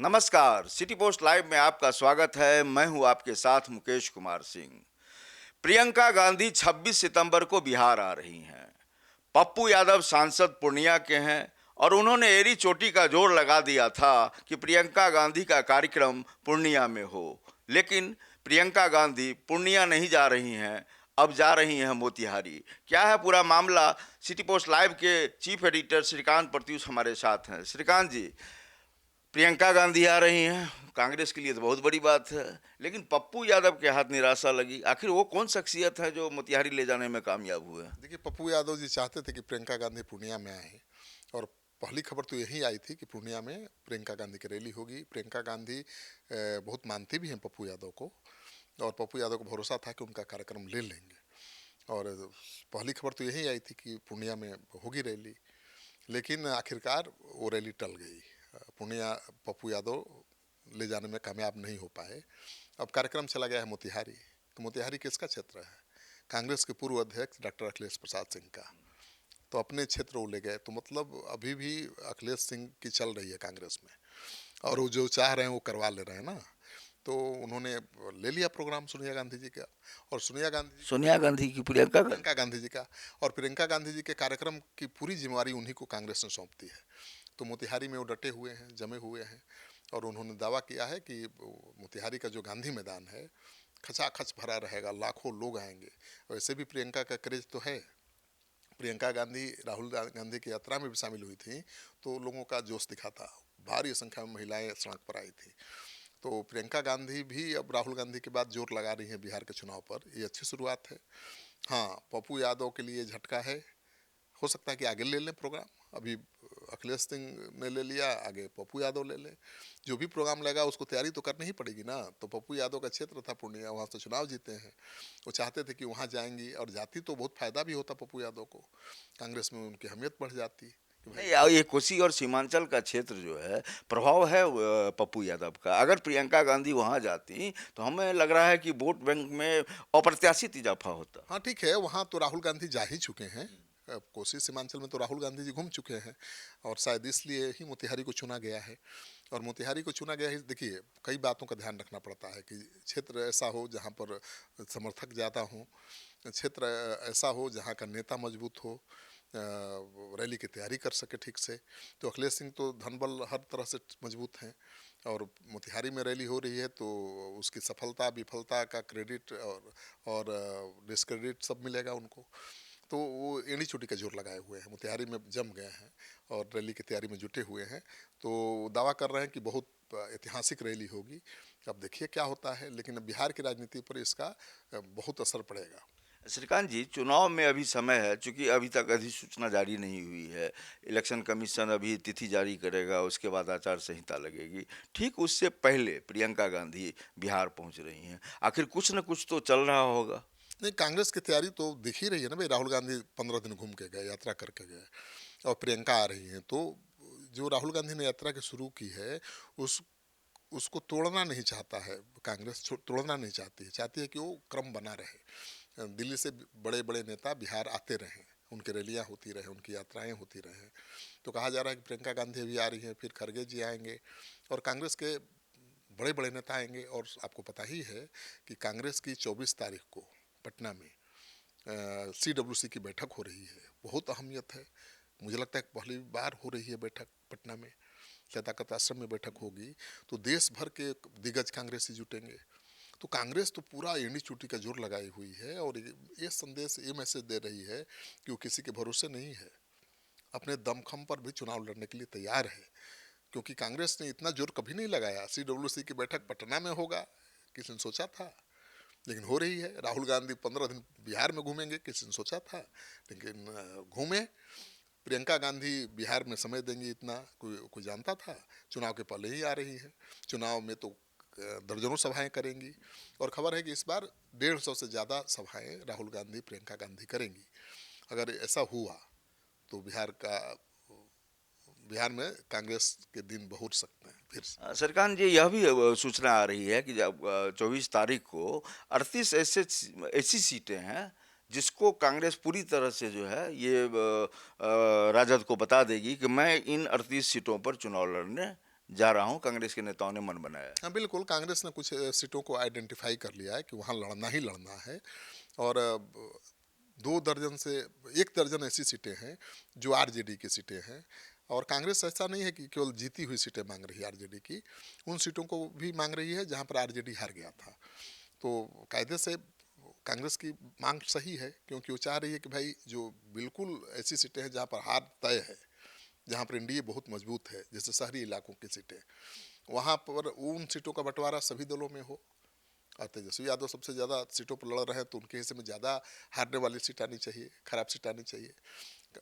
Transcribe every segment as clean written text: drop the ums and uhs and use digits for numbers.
नमस्कार, city post live में आपका स्वागत है। मैं हूं आपके साथ मुकेश कुमार सिंह। प्रियंका गांधी 26 सितंबर को बिहार आ रही हैं। पप्पू यादव सांसद पूर्णिया के हैं और उन्होंने एड़ी चोटी का जोर लगा दिया था कि प्रियंका गांधी का कार्यक्रम पूर्णिया में हो। लेकिन प्रियंका गांधी पूर्णिया नहीं जा रही हैं, अब जा रही हैं मोतिहारी। क्या है पूरा मामला? सिटी पोस्ट लाइव के चीफ एडिटर श्रीकांत प्रत्यूष हमारे साथ हैं। श्रीकांत जी, प्रियंका गांधी आ रही हैं, कांग्रेस के लिए तो बहुत बड़ी बात है, लेकिन पप्पू यादव के हाथ निराशा लगी। आखिर वो कौन शख्सियत है जो मोतिहारी ले जाने में कामयाब हुए? देखिए, पप्पू यादव जी चाहते थे कि प्रियंका गांधी पूर्णिया में आए। और पहली खबर तो यही आई थी कि पूर्णिया में प्रियंका गांधी की रैली होगी। प्रियंका गांधी बहुत मानती भी हैं पप्पू यादव को, और पप्पू यादव को भरोसा था कि उनका कार्यक्रम ले लेंगे। और पहली खबर तो यही आई थी कि पूर्णिया में होगी रैली, लेकिन आखिरकार वो रैली टल गई। पूर्णिया पप्पू यादव ले जाने में कामयाब नहीं हो पाए। अब कार्यक्रम चला गया है मोतिहारी। तो मोतिहारी किसका क्षेत्र है? कांग्रेस के पूर्व अध्यक्ष डॉक्टर अखिलेश प्रसाद सिंह का। तो अपने क्षेत्र वो ले गए, तो मतलब अभी भी अखिलेश सिंह की चल रही है कांग्रेस में, और वो जो चाह रहे हैं वो करवा ले रहे हैं ना। तो उन्होंने ले लिया प्रोग्राम सोनिया गांधी जी का, और सोनिया गांधी जी सोनिया गांधी की प्रियंका गांधी? प्रियंका गांधी जी का, और प्रियंका गांधी जी के कार्यक्रम की पूरी जिम्मेवारी उन्हीं को कांग्रेस ने सौंप दी है। तो मोतिहारी में वो डटे हुए हैं, जमे हुए हैं, और उन्होंने दावा किया है कि मोतिहारी का जो गांधी मैदान है खचाखच भरा रहेगा, लाखों लोग आएंगे। वैसे भी प्रियंका का क्रेज तो है। प्रियंका गांधी राहुल गांधी की यात्रा में भी शामिल हुई थी, तो लोगों का जोश दिखा था। भारी संख्या में महिलाएं सड़क पर आई थी। तो प्रियंका गांधी भी अब राहुल गांधी के बाद जोर लगा रही हैं बिहार के चुनाव पर। ये अच्छी शुरुआत है। हाँ, पप्पू यादव के लिए झटका है। हो सकता है कि आगे ले लें प्रोग्राम। अभी अखिलेश सिंह ने ले लिया, आगे पप्पू यादव ले लें। जो भी प्रोग्राम लगा उसको तैयारी तो करनी ही पड़ेगी ना। तो पप्पू यादव का क्षेत्र था पूर्णिया, वहाँ से चुनाव जीते हैं। वो चाहते थे कि वहाँ जाएंगी, और जाती तो बहुत फायदा भी होता पप्पू यादव को, कांग्रेस में उनकी अहमियत बढ़ जाती कि भाई। नहीं यार, ये कोसी और सीमांचल का क्षेत्र जो है, प्रभाव है पप्पू यादव का। अगर प्रियंका गांधी वहां जाती तो हमें लग रहा है कि वोट बैंक में अप्रत्याशित इजाफा होता। हाँ ठीक है, वहाँ तो राहुल गांधी जा ही चुके हैं। कोसी सीमांचल में तो राहुल गांधी जी घूम चुके हैं, और शायद इसलिए ही मोतिहारी को चुना गया है। और मोतिहारी को चुना गया है, देखिए कई बातों का ध्यान रखना पड़ता है कि क्षेत्र ऐसा हो जहाँ पर समर्थक ज़्यादा हों, क्षेत्र ऐसा हो जहाँ का नेता मजबूत हो, रैली की तैयारी कर सके ठीक से। तो अखिलेश सिंह तो धनबल हर तरह से मजबूत हैं, और मोतिहारी में रैली हो रही है तो उसकी सफलता विफलता का क्रेडिट और डिस्क्रेडिट सब मिलेगा उनको। तो वो एड़ी चोटी का जोर लगाए हुए हैं, मोतिहारी में जम गए हैं और रैली की तैयारी में जुटे हुए हैं। तो दावा कर रहे हैं कि बहुत ऐतिहासिक रैली होगी। अब देखिए क्या होता है, लेकिन बिहार की राजनीति पर इसका बहुत असर पड़ेगा। श्रीकांत जी, चुनाव में अभी समय है, चूंकि अभी तक अधिसूचना जारी नहीं हुई है। इलेक्शन कमीशन अभी तिथि जारी करेगा, उसके बाद आचार संहिता लगेगी। ठीक उससे पहले प्रियंका गांधी बिहार पहुंच रही हैं। आखिर कुछ न कुछ तो चल रहा होगा। नहीं, कांग्रेस की तैयारी तो दिख ही रही है ना भाई। राहुल गांधी 15 दिन घूम के गए, यात्रा करके गए, और प्रियंका आ रही हैं। तो जो राहुल गांधी ने यात्रा की शुरू की है, उस उसको तोड़ना नहीं चाहता है कांग्रेस। तोड़ना नहीं चाहती है, चाहती है कि वो क्रम बना रहे। दिल्ली से बड़े बड़े नेता बिहार आते रहें, उनकी रैलियां होती रहें, उनकी यात्राएं होती रहें। तो कहा जा रहा है कि प्रियंका गांधी भी आ रही हैं, फिर खड़गे जी आएंगे, और कांग्रेस के बड़े बड़े नेता आएंगे। और आपको पता ही है कि कांग्रेस की 24 तारीख को पटना में CWC की बैठक हो रही है। बहुत अहमियत है। मुझे लगता है पहली बार हो रही है बैठक पटना में, सदाकत आश्रम में बैठक होगी। तो देश भर के दिग्गज कांग्रेसी जुटेंगे। तो कांग्रेस तो पूरा एड़ी चोटी का जोर लगाई हुई है, और ये संदेश, ये मैसेज दे रही है कि वो किसी के भरोसे नहीं है, अपने दमखम पर भी चुनाव लड़ने के लिए तैयार है। क्योंकि कांग्रेस ने इतना जोर कभी नहीं लगाया। CWC की बैठक पटना में होगा, किसी ने सोचा था? लेकिन हो रही है। राहुल गांधी 15 दिन बिहार में घूमेंगे, किसी ने सोचा था? लेकिन घूमे। प्रियंका गांधी बिहार में समय देंगी, इतना कोई जानता था? चुनाव के पहले ही आ रही है। चुनाव में तो दर्जनों सभाएं करेंगी, और खबर है कि इस बार 150 से ज़्यादा सभाएं राहुल गांधी प्रियंका गांधी करेंगी। अगर ऐसा हुआ तो बिहार में कांग्रेस के दिन बहुत सकते हैं फिर से। श्रीकांत जी, यह भी सूचना आ रही है कि जब 24 तारीख को 38 ऐसी सीटें हैं जिसको कांग्रेस पूरी तरह से जो है ये राजद को बता देगी कि मैं इन 38 सीटों पर चुनाव लड़ने जा रहा हूं, कांग्रेस के नेताओं ने मन बनाया। हाँ बिल्कुल, कांग्रेस ने कुछ सीटों को आइडेंटिफाई कर लिया है कि वहाँ लड़ना ही लड़ना है। और 2 दर्जन से 1 दर्जन ऐसी सीटें हैं जो आरजेडी की सीटें हैं। और कांग्रेस ऐसा नहीं है कि केवल जीती हुई सीटें मांग रही है आरजेडी की, उन सीटों को भी मांग रही है जहाँ पर आरजेडी हार गया था। तो कायदे से कांग्रेस की मांग सही है, क्योंकि वो चाह रही है कि भाई जो बिल्कुल ऐसी सीटें हैं जहाँ पर हार तय है, जहाँ पर एनडीए बहुत मजबूत है, जैसे शहरी इलाकों की सीटें, वहाँ पर उन सीटों का बंटवारा सभी दलों में हो। और तेजस्वी यादव सबसे ज़्यादा सीटों पर लड़ रहे हैं, तो उनके हिस्से में ज़्यादा हारने वाली सीट आनी चाहिए, खराब सीट आनी चाहिए।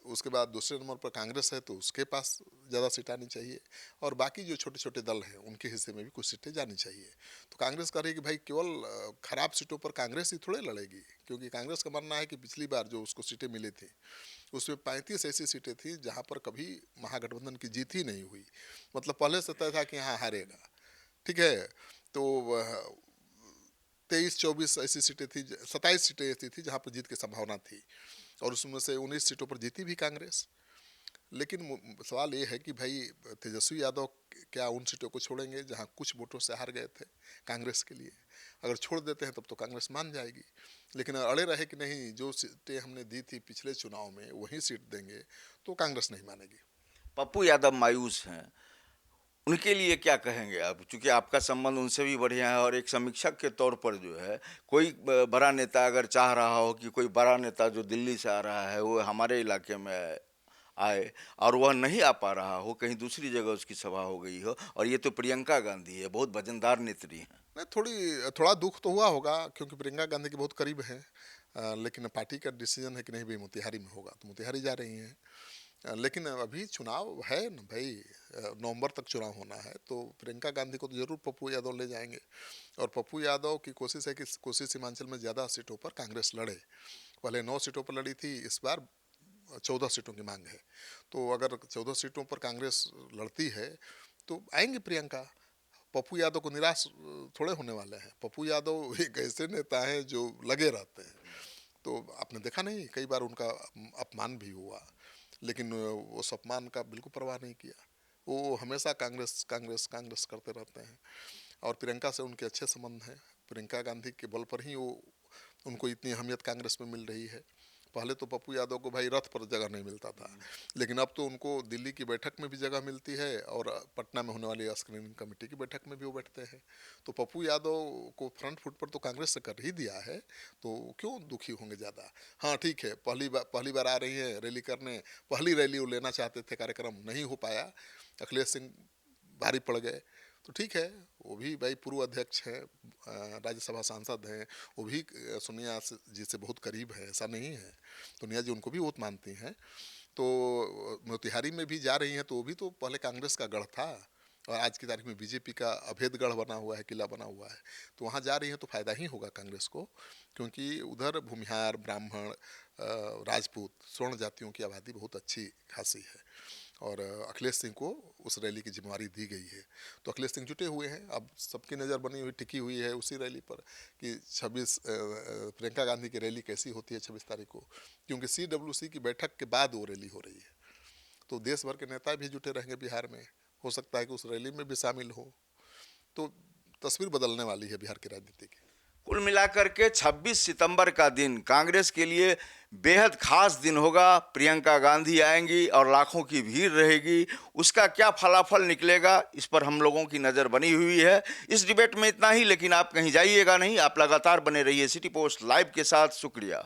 उसके बाद दूसरे नंबर पर कांग्रेस है, तो उसके पास ज़्यादा सीट आनी चाहिए। और बाकी जो छोटे छोटे दल हैं उनके हिस्से में भी कुछ सीटें जानी चाहिए। तो कांग्रेस कह रही है कि भाई केवल खराब सीटों पर कांग्रेस ही थोड़े लड़ेगी, क्योंकि कांग्रेस का मानना है कि पिछली बार जो उसको सीटें मिली थी उसमें 35 ऐसी सीटें थी जहाँ पर कभी महागठबंधन की जीत ही नहीं हुई। मतलब पहले से तय था कि यहाँ हारेगा, ठीक है। तो 23-24 ऐसी सीटें थी, 27 सीटें ऐसी थी जहाँ पर जीत की संभावना थी, और उसमें से 19 सीटों पर जीती भी कांग्रेस। लेकिन सवाल ये है कि भाई तेजस्वी यादव क्या उन सीटों को छोड़ेंगे जहाँ कुछ वोटों से हार गए थे कांग्रेस के लिए? अगर छोड़ देते हैं तब तो कांग्रेस मान जाएगी, लेकिन अड़े रहे कि नहीं जो सीटें हमने दी थी पिछले चुनाव में वही सीट देंगे, तो कांग्रेस नहीं मानेगी। पप्पू यादव मायूस हैं, उनके लिए क्या कहेंगे आप? क्योंकि आपका संबंध उनसे भी बढ़िया है, और एक समीक्षक के तौर पर जो है, कोई बड़ा नेता अगर चाह रहा हो कि कोई बड़ा नेता जो दिल्ली से आ रहा है वो हमारे इलाके में आए, और वह नहीं आ पा रहा हो, कहीं दूसरी जगह उसकी सभा हो गई हो, और ये तो प्रियंका गांधी है, बहुत वजनदार नेत्री हैं। नहीं, थोड़ा दुख तो हुआ होगा, क्योंकि प्रियंका गांधी के बहुत करीब है। लेकिन पार्टी का डिसीजन है कि नहीं भाई मोतिहारी में होगा, तो मोतिहारी जा रही हैं। लेकिन अभी चुनाव है न भाई, नवंबर तक चुनाव होना है, तो प्रियंका गांधी को तो जरूर पप्पू यादव ले जाएंगे। और पप्पू यादव की कोशिश है कि कोसी सीमांचल में ज़्यादा सीटों पर कांग्रेस लड़े। पहले 9 सीटों पर लड़ी थी, इस बार 14 सीटों की मांग है। तो अगर 14 सीटों पर कांग्रेस लड़ती है तो आएंगे प्रियंका। पप्पू यादव को निराश थोड़े होने वाले हैं। पप्पू यादव एक ऐसे नेता हैं जो लगे रहते हैं, तो आपने देखा नहीं कई बार उनका अपमान भी हुआ, लेकिन वो उस अपमान का बिल्कुल परवाह नहीं किया। वो हमेशा कांग्रेस कांग्रेस कांग्रेस करते रहते हैं। और प्रियंका से उनके अच्छे संबंध हैं। प्रियंका गांधी के बल पर ही वो उनको इतनी अहमियत कांग्रेस में मिल रही है। पहले तो पप्पू यादव को भाई रथ पर जगह नहीं मिलता था, लेकिन अब तो उनको दिल्ली की बैठक में भी जगह मिलती है, और पटना में होने वाली स्क्रीनिंग कमेटी की बैठक में भी वो बैठते हैं। तो पप्पू यादव को फ्रंट फुट पर तो कांग्रेस से कर ही दिया है, तो क्यों दुखी होंगे ज़्यादा। हाँ ठीक है, पहली बार आ रही है रैली करने, पहली रैली वो लेना चाहते थे, कार्यक्रम नहीं हो पाया, अखिलेश सिंह भारी पड़ गए, तो ठीक है। वो भी भाई पूर्व अध्यक्ष हैं, राज्यसभा सांसद हैं, वो भी सोनिया जी से बहुत करीब है, ऐसा नहीं है। सोनिया जी उनको भी बहुत मानती हैं। तो मोतिहारी में भी जा रही हैं, तो वो भी तो पहले कांग्रेस का गढ़ था, और आज की तारीख में बीजेपी का अभेद गढ़ बना हुआ है, किला बना हुआ है। तो वहाँ जा रही हैं तो फ़ायदा ही होगा कांग्रेस को, क्योंकि उधर भूमिहार, ब्राह्मण, राजपूत, स्वर्ण जातियों की आबादी बहुत अच्छी खासी है, और अखिलेश सिंह को उस रैली की जिम्मेवारी दी गई है। तो अखिलेश सिंह जुटे हुए हैं, अब सबकी नज़र बनी हुई टिकी हुई है उसी रैली पर कि 26 प्रियंका गांधी की रैली कैसी होती है 26 तारीख को, क्योंकि CWC की बैठक के बाद वो रैली हो रही है। तो देश भर के नेता भी जुटे रहेंगे बिहार में, हो सकता है कि उस रैली में भी शामिल हो, तो तस्वीर बदलने वाली है बिहार की राजनीति की। कुल मिलाकर के 26 सितंबर का दिन कांग्रेस के लिए बेहद खास दिन होगा। प्रियंका गांधी आएंगी और लाखों की भीड़ रहेगी। उसका क्या फलाफल निकलेगा, इस पर हम लोगों की नज़र बनी हुई है। इस डिबेट में इतना ही, लेकिन आप कहीं जाइएगा नहीं, आप लगातार बने रहिए सिटी पोस्ट लाइव के साथ। शुक्रिया।